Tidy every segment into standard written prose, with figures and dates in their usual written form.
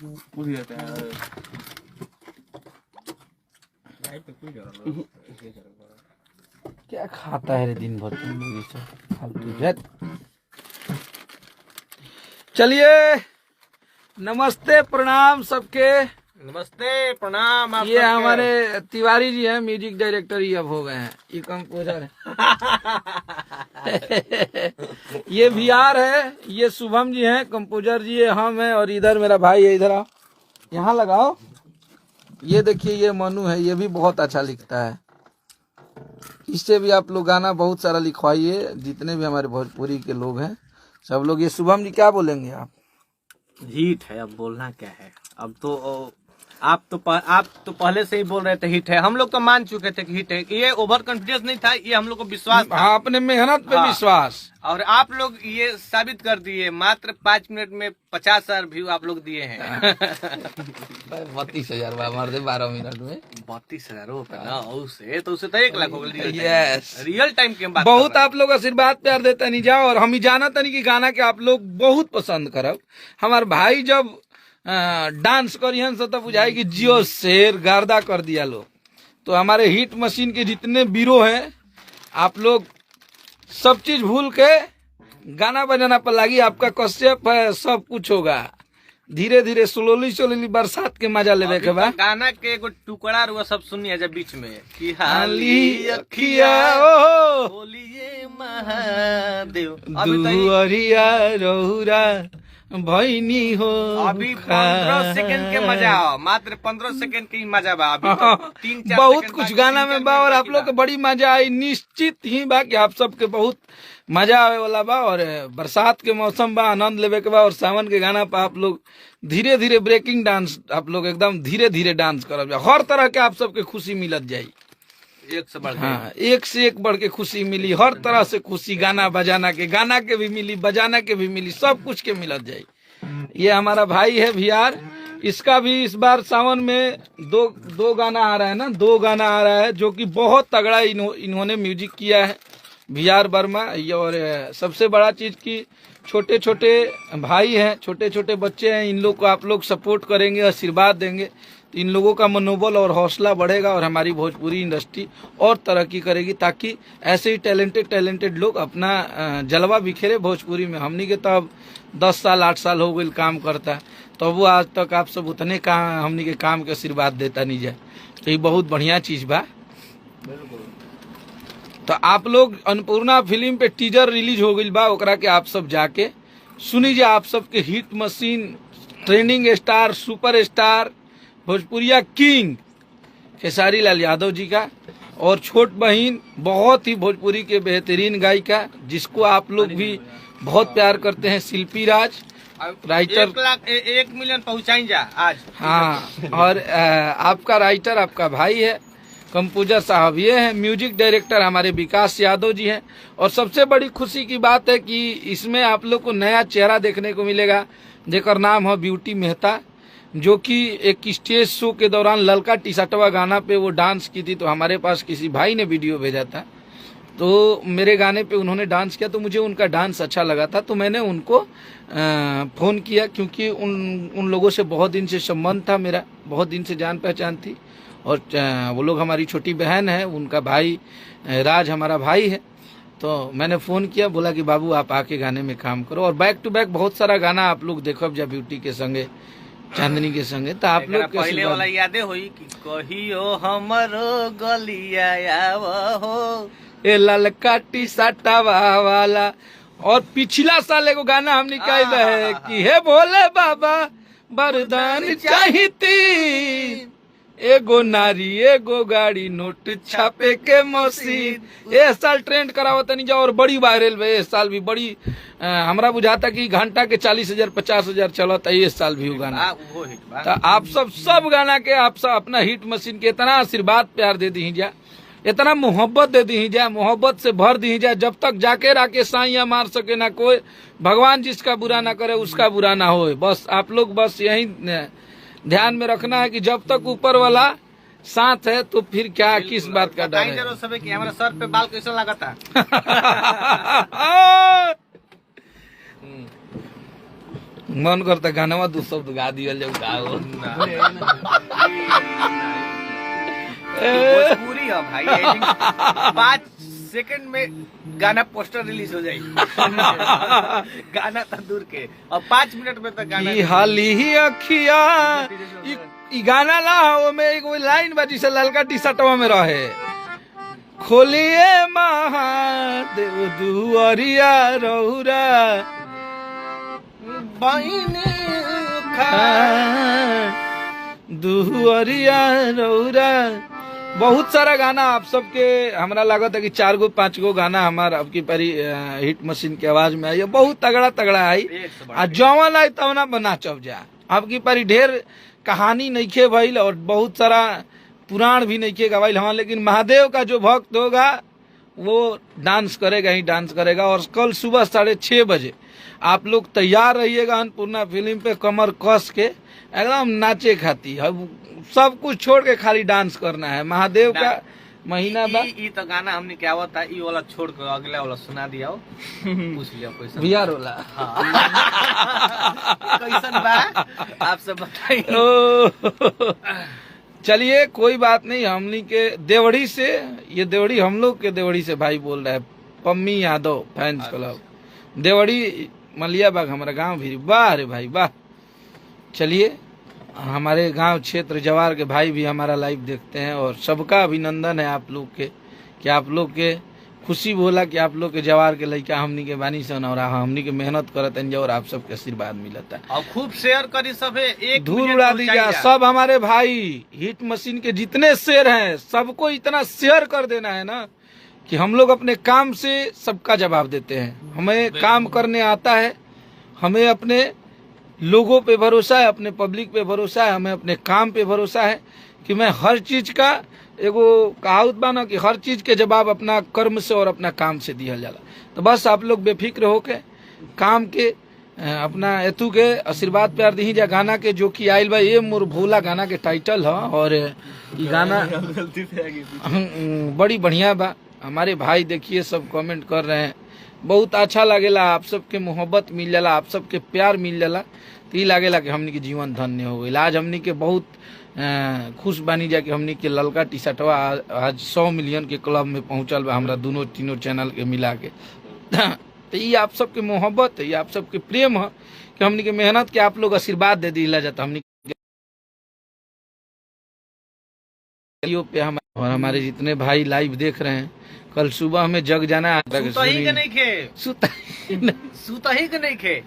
क्या खाता है रे दिन भर तुम लोग ये सब फालतू जत। चलिए नमस्ते प्रणाम सबके। नमस्ते प्रणाम। आप ये हमारे तिवारी जी हैं, म्यूजिक डायरेक्टर ही अब हो गए हैं, ये कंपोजर है। ये VR है, ये शुभम जी हैं कंपोजर जी, ये हम हैं, और इधर मेरा भाई है, इधर आओ यहाँ लगाओ। ये देखिए ये मनु है, ये भी बहुत अच्छा लिखता है। इससे भी आप लोग गाना बहुत सारा लिखवाइए, जितने भी हमारे भोजपुरी के लोग हैं सब लोग। ये शुभम जी क्या बोलेंगे आप? हिट है, अब बोलना क्या है। अब तो आप तो पहले से ही बोल रहे थे हिट है। हम लोग तो मान चुके थे कि हिट है। ये ओवर कॉन्फिडेंस नहीं था, ये हम लोग को विश्वास था। हाँ, अपने मेहनत पे विश्वास। और आप लोग ये साबित कर दिए, मात्र 5 मिनट में 50,000 व्यू आप लोग दिए हैं। 32,000 मार दे 12 मिनट में 32,000 पे तो उसे तो 1 लाख हो गया। यस, रियल टाइम की बात। बहुत आप लोग आशीर्वाद प्यार देता नहीं जाओ, और हम ही जाना तनी कि गाना के आप लोग बहुत पसंद करब। हमारे भाई जब डांस करियन से तब बुझाई कि जियो शेर गर्दा कर दिया लोग। तो हमारे हिट मशीन के जितने बीरो हैं, आप लोग सब चीज भूल के गाना बजाना पर लगी। आपका कश्यप है, सब कुछ होगा। धीरे धीरे स्लोली बरसात के मजा लेवे के बाद गाना के एगो टुकड़ा रुआ सब सुनिए जब बीच में कि हाली अखिया बोलिए महादेव। दुअरिया रौरा भैनी हो। अभी 15 सेकंड के मजा आओ, मात्र 15 सेकंड की मजा बा। अभी 3-4 बहुत कुछ गाना में बा, और आप लोग के बड़ी मजा आई। निश्चित ही बा कि आप सबके बहुत मजा आवे वाला बा। और बरसात के मौसम बा, आनंद लेवे के बा। और सावन के गाना पर आप लोग धीरे धीरे ब्रेकिंग डांस, आप लोग एकदम धीरे धीरे डांस करब। हर तरह के आप सबके खुशी मिलत जाई, एक से बढ़ हाँ, एक से एक बढ़ के खुशी मिली। हर तरह से खुशी, गाना बजाना के भी मिली, बजाना के भी मिली, सब कुछ के मिलत जाई। ये हमारा भाई है VR, इसका भी इस बार सावन में दो गाना आ रहा है ना, 2 गाना आ रहा है, जो कि बहुत तगड़ा इन्होंने म्यूजिक किया है, VR वर्मा। और सबसे बड़ा चीज की छोटे छोटे भाई हैं, छोटे छोटे बच्चे हैं, इन लोग को आप लोग सपोर्ट करेंगे, आशीर्वाद देंगे तो इन लोगों का मनोबल और हौसला बढ़ेगा, और हमारी भोजपुरी इंडस्ट्री और तरक्की करेगी, ताकि ऐसे ही टैलेंटेड लोग अपना जलवा बिखेरे भोजपुरी में। हमनी के तो अब 10 साल 8 साल हो गए काम करता, तो वो आज तक आप सब उतने काम हमनी के काम के आशीर्वाद देता नहीं जाए, तो ये बहुत बढ़िया चीज बा। तो आप लोग अन्नपूर्णा फिल्म पे टीजर रिलीज हो गई बा, ओकरा के आप सब जाके सुनीजिए। आप सबके hit machine, trending star, super star, भोजपुरिया किंग खेसारी लाल यादव जी का, और छोट बहन बहुत ही भोजपुरी के बेहतरीन गायिका, जिसको आप लोग भी बहुत प्यार करते हैं, शिल्पी राज, राइटर। 1 मिलियन पहुंचाई आज। हाँ, और आपका राइटर आपका भाई है, कंपोजर साहब ये हैं। म्यूजिक डायरेक्टर हमारे विकास यादव जी हैं। और सबसे बड़ी खुशी की बात है कि इसमें आप लोग को नया चेहरा देखने को मिलेगा, जेकर नाम है ब्यूटी मेहता, जो कि एक स्टेज शो के दौरान ललका टी-शर्टवा गाना पे वो डांस की थी। तो हमारे पास किसी भाई ने वीडियो भेजा था, तो मेरे गाने पे उन्होंने डांस किया, तो मुझे उनका डांस अच्छा लगा था, तो मैंने उनको फ़ोन किया, क्योंकि उन लोगों से बहुत दिन से संबंध था मेरा, बहुत दिन से जान पहचान थी। और वो लोग हमारी छोटी बहन है, उनका भाई राज हमारा भाई है। तो मैंने फ़ोन किया, बोला कि बाबू आप आके गाने में काम करो। और बैक टू बैक बहुत सारा गाना आप लोग देखो जा ब्यूटी के संगे, चांदनी के संगे। तो आप लोग पहले वाला यादें हुई कि कहियो हमरो गलिया हो, ए ललका टी-शर्टवा वाला। और पिछला साल एगो गाना हम निकाल रहे कि हे भोले बाबा वरदान चाहिती, एगो नारी एगो गाड़ी नोट छापे के मशीन। ये साल ट्रेंड करावत नहीं जाओ, और बड़ी वायरल है। इस साल भी बड़ी हमरा बुझाता कि घंटा के 40,000 50,000 चलता है, ये साल भी गाना। तो आप सब गाना के आप सब अपना हिट मशीन के इतना आशीर्वाद प्यार दे दी जा, इतना मोहब्बत दे दी जा, मोहब्बत से भर दी जा, जब तक जाके राके साइया मार सके ना कोई। भगवान जिसका बुरा ना करे उसका बुरा ना हो। बस आप लोग बस यही ध्यान में रखना है कि जब तक ऊपर वाला साथ है तो फिर क्या, किस बात का डर है। सब कि हमारे सर पे बाल कैसा लगा था। मन करता गाना दू शब्द गा दिया जाऊ गाओ। भोजपुरी है भाई, 5 सेकंड में गाना पोस्टर रिलीज हो जाएगी। गाना तो दूर के, और 5 मिनट में तो गाना ई हाली ही अखिया ई गाना ला वो में एक लाइन बाजी से ललका टी शर्टवा में रहे, खोलिए महादेव दुआरिया रौरा बहिनी दुआरिया रौरा। बहुत सारा गाना आप सबके हमरा लागत है कि 4 गो 5 गो गाना हमार अब की परी हिट मशीन के आवाज में आई, बहुत तगड़ा तगड़ा आई। आ जवन आई तवना बना चब जा, अब की परी ढेर कहानी नइखे भइल और बहुत सारा पुराण भी नइखे गवाइल हमार, लेकिन महादेव का जो भक्त होगा वो डांस करेगा ही डांस करेगा। और कल सुबह 6:30 बजे आप लोग तैयार रहिएगा अन्नपूर्णा फिल्म पे कमर कस के एकदम नाचे खाती। अब सब कुछ छोड़ के खाली डांस करना है। महादेव का महीना बा। ई तो गाना हमने क्या हुआ था, ई वाला छोड़ के अगला वाला सुना दिया हो। पूछ लिया पैसा बिहार वाला कैसन बा आप सब बताइए। चलिए कोई बात नहीं, हमनी के देवड़ी से, ये देवड़ी हम लोग के देवड़ी से भाई बोल रहा है, पम्मी यादव फैंस क्लब देवड़ी मलियाबाग हमारा गांव भी। वाह रे भाई वाह। चलिए हमारे गांव क्षेत्र जवार के भाई भी हमारा लाइव देखते हैं और सबका अभिनंदन है आप लोग के कि आप लोग के खुशी बोला कि आप लोग के जवार के लड़का हमनी के बानी सन और हमनी के मेहनत करत हैं और आप सबके आशीर्वाद मिलता है। और खूब शेयर करी सबे, एक धूल उड़ा दीजिए सब हमारे भाई हिट मशीन के जितने शेयर हैं सबको इतना शेयर कर देना है ना कि हम लोग अपने काम से सबका जवाब देते हैं। हमें काम करने आता है, हमें अपने लोगों पे भरोसा है, अपने पब्लिक पे भरोसा है, हमें अपने काम पे भरोसा है कि मैं हर चीज का एगो कहावत बा ना कि हर चीज के जवाब अपना कर्म से और अपना काम से दिया जाला। तो बस आप लोग बेफिक्र होके काम के अपना एतू के आशीर्वाद प्यार दी जा। गाना के जो कि आयल बा ये मोर भोला गाना के टाइटल है और ये गाना बड़ी बढ़िया बा। हमारे भाई देखिए सब कमेंट कर रहे हैं, बहुत अच्छा लगेला, आप सबके मोहब्बत मिल जाला, आप सबके प्यार मिल जाला, तो ये लागेला कि हमनी के जीवन धन्य हो गई। आज हमनी के बहुत खुश बानी जा कि हमनी के ललका टी शर्टवा आज 100 मिलियन के क्लब में पहुंचल बा हमरा दोनों तीनों चैनल के मिला के। तो ये आप सबके मोहब्बत है, ये आप सबके प्रेम है कि हमनी के मेहनत के आप लोग आशीर्वाद दे दिला जाता। हमनी पे और हमारे जितने भाई लाइव देख रहे हैं, कल सुबह हमें जग जाना है। सुता ही के नहीं खे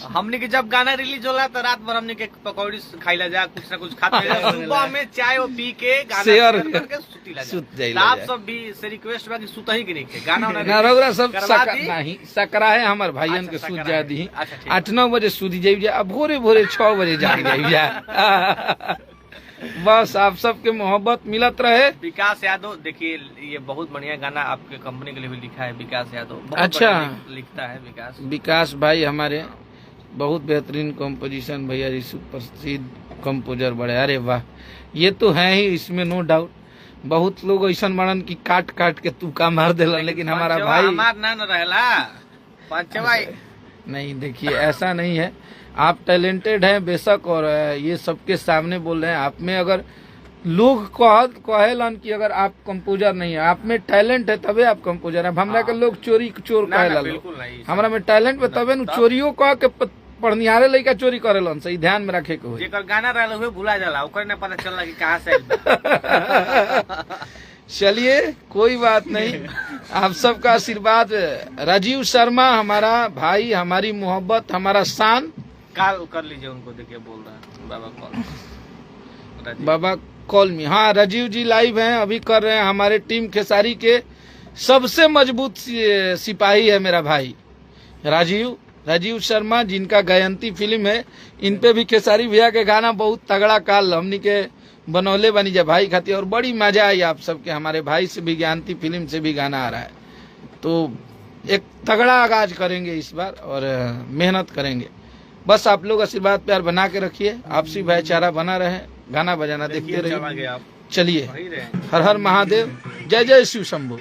हमने के जब गाना रिलीज होला तो रात भर हमने के पकौड़ी खाइला जा, कुछ ना कुछ खाते जा, सुबह में चाय वो पी के गाना शेयर करके सुतीला सुत जा। जाइला आप जा। सब भी से रिक्वेस्ट बा कि सुता ही के नहीं खे गाना ना रौरा सब करवा दी। नहीं सकरा है हमार भाईयन के अच्छा, सूत सकरा जा है। दी। अच्छा, ठीक। 8-9 बजे सूती जाइए, अब भोरे भोरे 6 बजे जाग जाइए। बस आप सबके मोहब्बत मिलत रहे। विकास यादव देखिए, ये बहुत बढ़िया गाना आपके कंपनी के लिए भी लिखा है विकास यादव। बहुत अच्छा। बढ़िया लिखता है विकास। विकास भाई हमारे बहुत बेहतरीन कंपोजिशन भैया जी, सुप्रसिद्ध कंपोजर बड़े। अरे वाह, ये तो है ही, इसमें नो डाउट। बहुत लोग ऐसा मानन की काट काट के तुका मार देला, लेकिन हमारा भाई हमार ना न रहेला पंचवा। नहीं, देखिए ऐसा नहीं है, आप टैलेंटेड हैं बेशक, और ये सबके सामने बोल रहे हैं। आप में अगर लोग कहेलन कि अगर आप कंपोजर नहीं है, आप में टैलेंट है तबे आप कंपोजर है। हमरा के लोग चोर कहेला, बिल्कुल नहीं। हमरा में टैलेंट पे तबे न चोरियो कह के पढ़निहारे लइका चोरी करेलन। सही ध्यान में रखे के होई। जेकर गाना रहल हुए भुला जाला, ओकर ने पता चलला कि कहां से आइल। चलिए कोई बात नहीं, आप सबका आशीर्वाद। राजीव शर्मा हमारा भाई, हमारी मोहब्बत, हमारा शान। कॉल कर लीजिए उनको, देखिए बोल रहा है बाबा कॉल। बाबा कॉल मी। हाँ, राजीव जी लाइव हैं, अभी कर रहे हैं। हमारे टीम खेसारी के सबसे मजबूत सिपाही है मेरा भाई राजीव शर्मा, जिनका गायंती फिल्म है। इन पे भी खेसारी भैया के गाना बहुत तगड़ा काल हमनी के बनौले बनी जा भाई खाती, और बड़ी मजा आई आप सबके। हमारे भाई से भी गायंती फिल्म से भी गाना आ रहा है, तो एक तगड़ा आगाज करेंगे इस बार और मेहनत करेंगे। बस आप लोग आशीर्वाद प्यार बना के रखिए, आपसी भाईचारा बना रहे, गाना बजाना देखते रहिए। चलिए, हर हर महादेव, जय जय शिव शंभू।